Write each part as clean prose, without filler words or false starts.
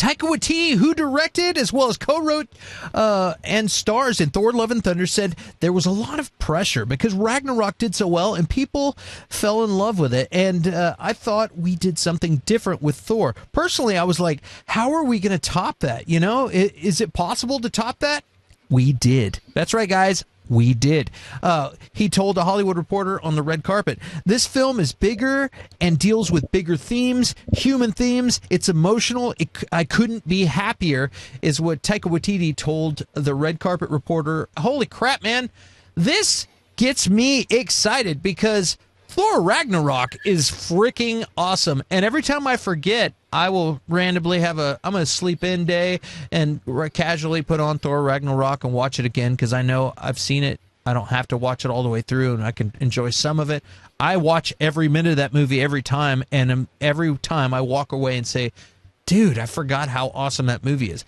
Taika Watiti, who directed as well as co-wrote and stars in Thor: Love and Thunder, said there was a lot of pressure because Ragnarok did so well and people fell in love with it. And I thought we did something different with Thor. Personally, I was like, how are we going to top that? You know, is it possible to top that? We did. That's right, guys. We did. He told a Hollywood Reporter on the red carpet, this film is bigger and deals with bigger themes, human themes. It's emotional. I couldn't be happier, is what Taika Watiti told the red carpet reporter. Holy crap, man. This gets me excited because Thor Ragnarok is freaking awesome. And every time I forget, I will randomly I'm going to sleep in day and casually put on Thor Ragnarok and watch it again because I know I've seen it. I don't have to watch it all the way through and I can enjoy some of it. I watch every minute of that movie every time, and every time I walk away and say, dude, I forgot how awesome that movie is.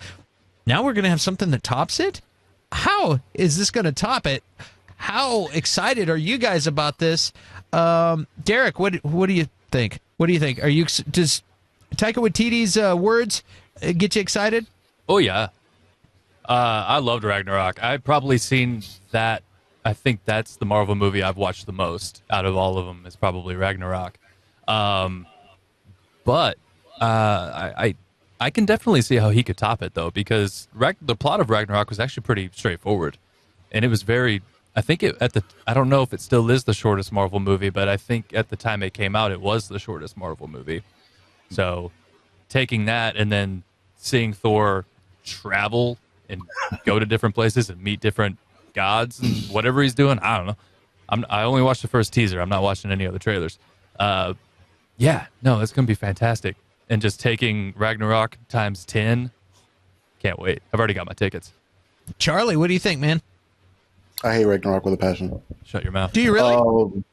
Now we're going to have something that tops it? How is this going to top it? How excited are you guys about this? Derek, what do you think? What do you think? Does Taika Waititi's words get you excited? Oh yeah, I loved Ragnarok. I've probably seen that. I think that's the Marvel movie I've watched the most out of all of them. Is probably Ragnarok. But I can definitely see how he could top it though, because the plot of Ragnarok was actually pretty straightforward, and it was very. I think I don't know if it still is the shortest Marvel movie, but I think at the time it came out, it was the shortest Marvel movie. So taking that and then seeing Thor travel and go to different places and meet different gods and whatever he's doing, I don't know. I only watched the first teaser. I'm not watching any other trailers. Yeah, no, it's going to be fantastic. And just taking Ragnarok times 10, can't wait. I've already got my tickets. Charlie, what do you think, man? I hate Ragnarok with a passion. Shut your mouth. Do you really?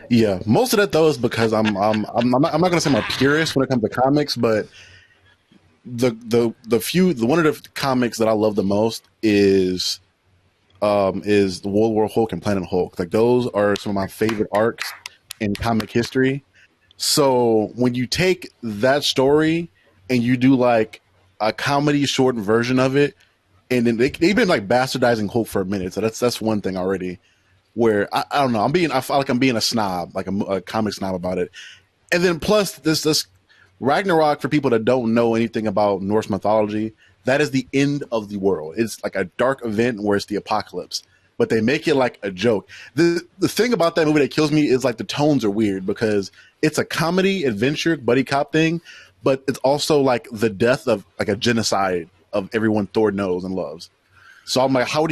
Yeah, most of that though is because I'm not going to say I'm a purist when it comes to comics, but the one of the comics that I love the most is the World War Hulk and Planet Hulk. Like those are some of my favorite arcs in comic history. So when you take that story and you do like a comedy shortened version of it, and then they've been like bastardizing Hulk for a minute, so that's one thing already. Where I don't know, I feel like I'm being a snob, like a comic snob about it. And then plus this Ragnarok, for people that don't know anything about Norse mythology, that is the end of the world. It's like a dark event where it's the apocalypse, but they make it like a joke. The thing about that movie that kills me is like the tones are weird because it's a comedy adventure buddy cop thing, but it's also like the death of like a genocide of everyone Thor knows and loves. So I'm like, how are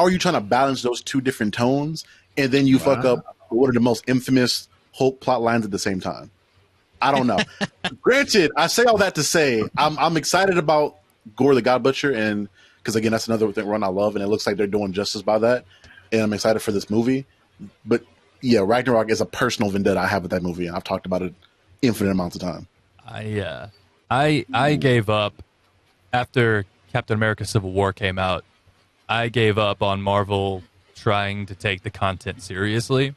you trying to balance those two different tones and then you fuck up one of the most infamous Hulk plot lines at the same time? I don't know. Granted, I say all that to say I'm excited about Gore the God Butcher, and because again that's another thing run I love, and it looks like they're doing justice by that, and I'm excited for this movie. But yeah, Ragnarok is a personal vendetta I have with that movie, and I've talked about it infinite amounts of time. I gave up after Captain America Civil War came out. I gave up on Marvel trying to take the content seriously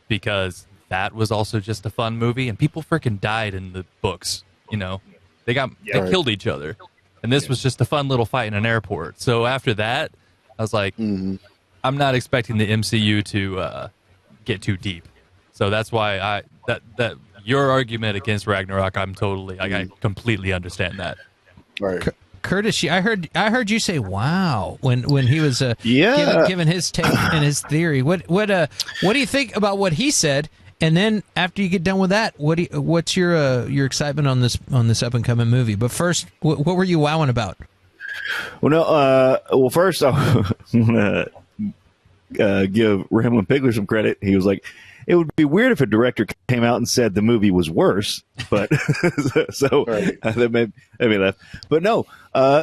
because that was also just a fun movie, and people freaking died in the books. You know, they killed each other, and this was just a fun little fight in an airport. So after that, I was like, I'm not expecting the MCU to get too deep. So that's why that your argument against Ragnarok, I completely understand that. Right. Curtis, I heard you say "wow" when he was giving his take and his theory. What do you think about what he said? And then after you get done with that, what's your excitement on this up and coming movie? But first, what were you wowing about? Well, first I want to give Ramblin' Pigler some credit. He was like, it would be weird if a director came out and said the movie was worse, but that made me laugh. But no,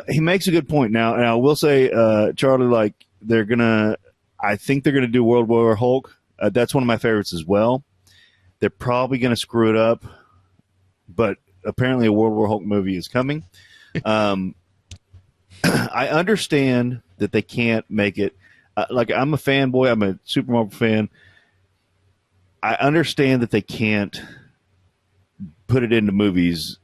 he makes a good point. Now, and I will say, Charlie, like I think they're gonna do World War Hulk. That's one of my favorites as well. They're probably gonna screw it up, but apparently a World War Hulk movie is coming. I understand that they can't make it. Like I'm a fanboy. I'm a Super Marvel fan. I understand that they can't put it into movies,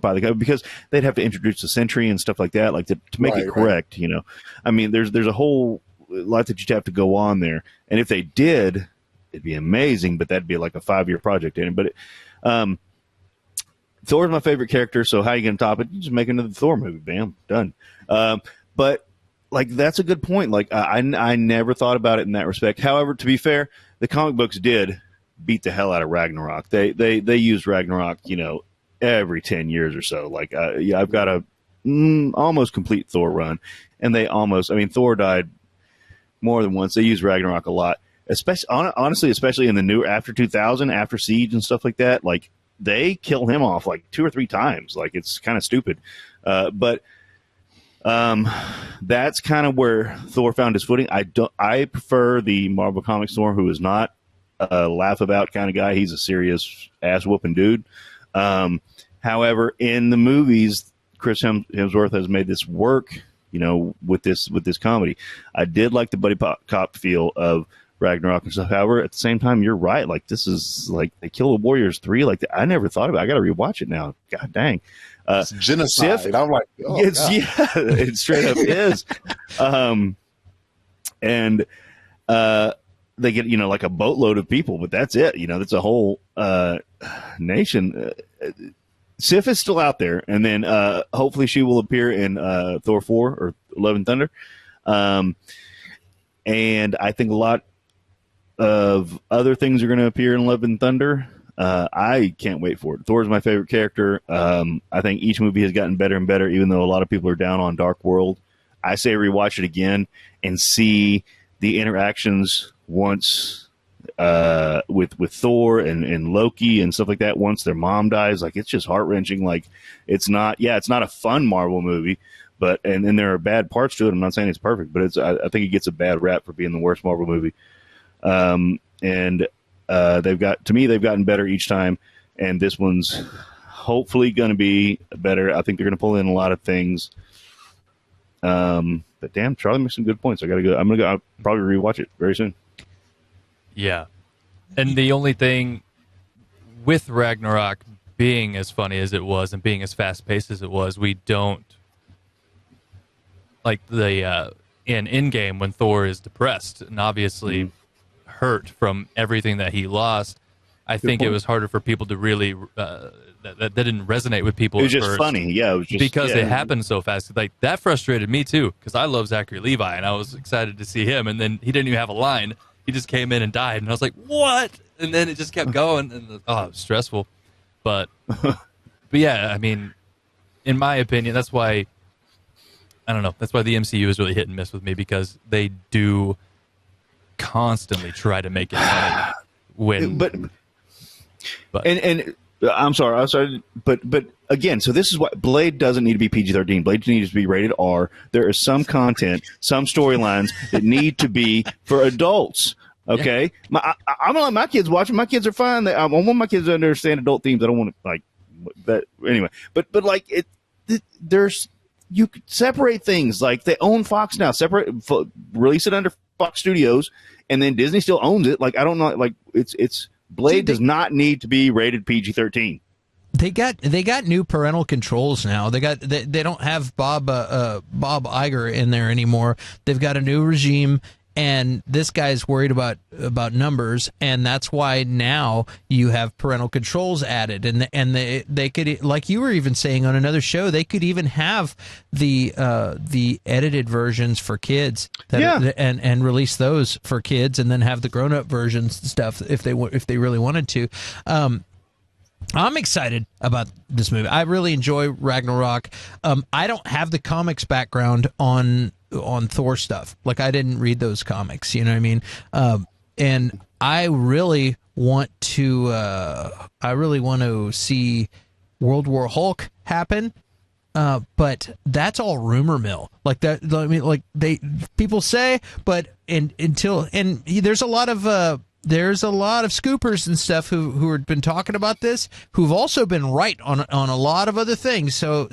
by the guy, because they'd have to introduce the Sentry and stuff like that, like to make it correct. You know, I mean, there's a whole lot that you'd have to go on there, and if they did, it'd be amazing. But that'd be like a 5-year project. But Thor's my favorite character, so how are you going to top it? You just make another Thor movie, bam, done. But like, that's a good point. Like, I never thought about it in that respect. However, to be fair, the comic books did beat the hell out of Ragnarok. They used Ragnarok, you know, every 10 years or so. Like, I've got a almost complete Thor run, and Thor died more than once. They used Ragnarok a lot, honestly, especially in the new after 2000, after Siege and stuff like that. Like, they kill him off like 2 or 3 times. Like, it's kind of stupid. But that's kind of where Thor found his footing. I prefer the Marvel Comics Thor, who is not a laugh about kind of guy. He's a serious ass whooping dude. However, in the movies, Chris Hemsworth has made this work, you know, with this comedy. I did like the buddy cop feel of Ragnarok and stuff. However, at the same time, you're right. Like, this is like they kill the Warriors 3. Like, I never thought about it. I got to rewatch it now. God dang. It's genocide. Sif, I'm like, it straight up is. And they get, you know, like a boatload of people, but that's it. You know, that's a whole nation. Sif is still out there, and then hopefully she will appear in Thor 4 or Love and Thunder. And I think a lot of other things are going to appear in Love and Thunder. I can't wait for it. Thor is my favorite character. I think each movie has gotten better and better, even though a lot of people are down on Dark World. I say rewatch it again and see the interactions once with Thor and Loki and stuff like that. Once their mom dies, like, it's just heart wrenching. Like, it's not a fun Marvel movie, but and there are bad parts to it. I'm not saying it's perfect, but I think it gets a bad rap for being the worst Marvel movie. They've gotten better each time, and this one's hopefully going to be better. I think they're going to pull in a lot of things. But damn, Charlie makes some good points. I got to go. I'll probably rewatch it very soon. Yeah. And the only thing with Ragnarok being as funny as it was and being as fast paced as it was, we don't like in Endgame when Thor is depressed and obviously hurt from everything that he lost. I think it was harder for people to really that didn't resonate with people. It was at just first funny, yeah. It was just because it happened so fast. Like, that frustrated me too, because I love Zachary Levi and I was excited to see him, and then he didn't even have a line. He just came in and died, and I was like, "What?" And then it just kept going, and it was stressful. But yeah, I mean, in my opinion, that's why I don't know. That's why the MCU is really hit and miss with me, because they do constantly try to make it funny. But I'm sorry, but again, so this is why Blade doesn't need to be PG-13. Blade needs to be rated R. There is some content, some storylines that need to be for adults. Okay, yeah. I'm gonna let my kids watch it. My kids are fine. I want my kids to understand adult themes. I don't want to like that anyway. But like there's you could separate things. Like, they own Fox now. Release it under Fox Studios, and then Disney still owns it. Like, I don't know. Like, it's Blade does not need to be rated PG-13. They got new parental controls now. They don't have Bob Iger in there anymore. They've got a new regime, and this guy's worried about numbers, and that's why now you have parental controls added, and they could, like you were even saying on another show, they could even have the edited versions for kids and release those for kids, and then have the grown up versions and stuff if they really wanted to. I'm excited about this movie. I really enjoy Ragnarok. I don't have the comics background on Thor stuff. Like, I didn't read those comics, you know what I mean? And I really want to see World War Hulk happen. But that's all rumor mill. Like that. I mean, like people say, but there's a lot of scoopers and stuff who have been talking about this, who've also been right on a lot of other things. So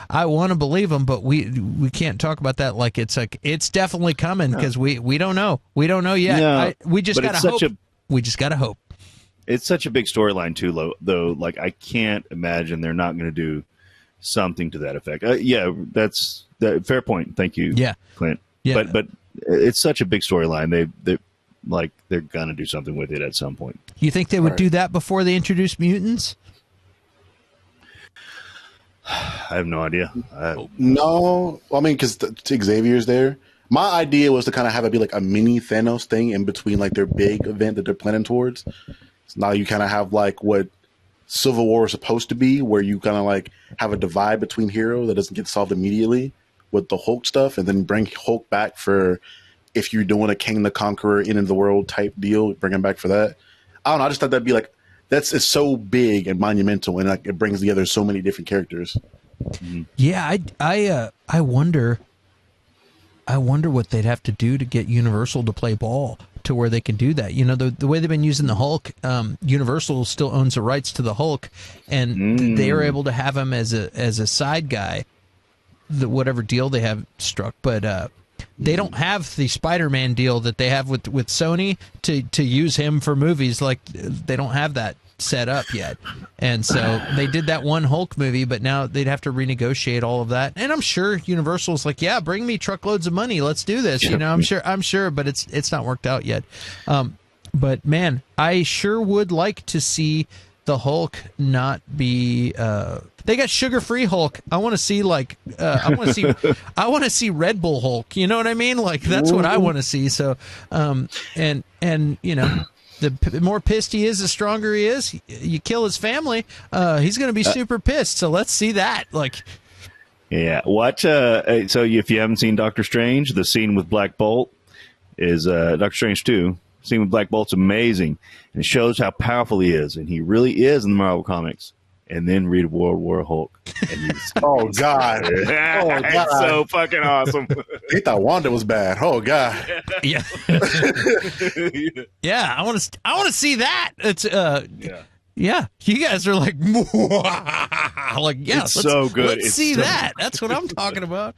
I want to believe them, but we can't talk about that like it's definitely coming, because we don't know. We don't know yet. No, we just gotta hope. We just gotta hope. It's such a big storyline too, though. Like, I can't imagine they're not going to do something to that effect. That's fair point. Thank you, Clint. Yeah. But it's such a big storyline. They're going to do something with it at some point. You think they would do that before they introduce mutants? I have no idea. No, I mean, because Xavier's there. My idea was to kind of have it be like a mini Thanos thing in between like their big event that they're planning towards. So now you kind of have like what Civil War is supposed to be, where you kind of like have a divide between hero that doesn't get solved immediately with the Hulk stuff, and then bring Hulk back for if you're doing a King the Conqueror end of the world type deal, bring him back for that. I don't know. I just thought that'd be like it's so big and monumental, and like it brings together so many different characters. Mm-hmm. Yeah, I wonder what they'd have to do to get Universal to play ball to where they can do that. You know, the way they've been using the Hulk, Universal still owns the rights to the Hulk, and they are able to have him as a side guy, whatever deal they have struck. But they don't have the Spider-Man deal that they have with Sony to use him for movies. Like, they don't have that set up yet, and so they did that one Hulk movie, but now they'd have to renegotiate all of that. And I'm sure Universal's like, yeah, bring me truckloads of money, let's do this. You know, I'm sure, but it's not worked out yet. But man, I sure would like to see the Hulk not be. They got sugar-free Hulk. I want to see I want to see Red Bull Hulk. You know what I mean? Like, that's what I want to see. So, and you know. The more pissed he is, the stronger he is. You kill his family, he's going to be super pissed. So let's see that. Like, yeah, watch. So if you haven't seen Doctor Strange, the scene with Black Bolt is Doctor Strange 2. Scene with Black Bolt's amazing, and it shows how powerful he is, and he really is in the Marvel comics. And then read World War Hulk. And oh God! Oh God! It's so fucking awesome. They thought Wanda was bad. Oh God! Yeah, yeah. I want to see that. It's yeah. You guys are like, like, yeah. It's so good. Let's see that. That's what I'm talking about.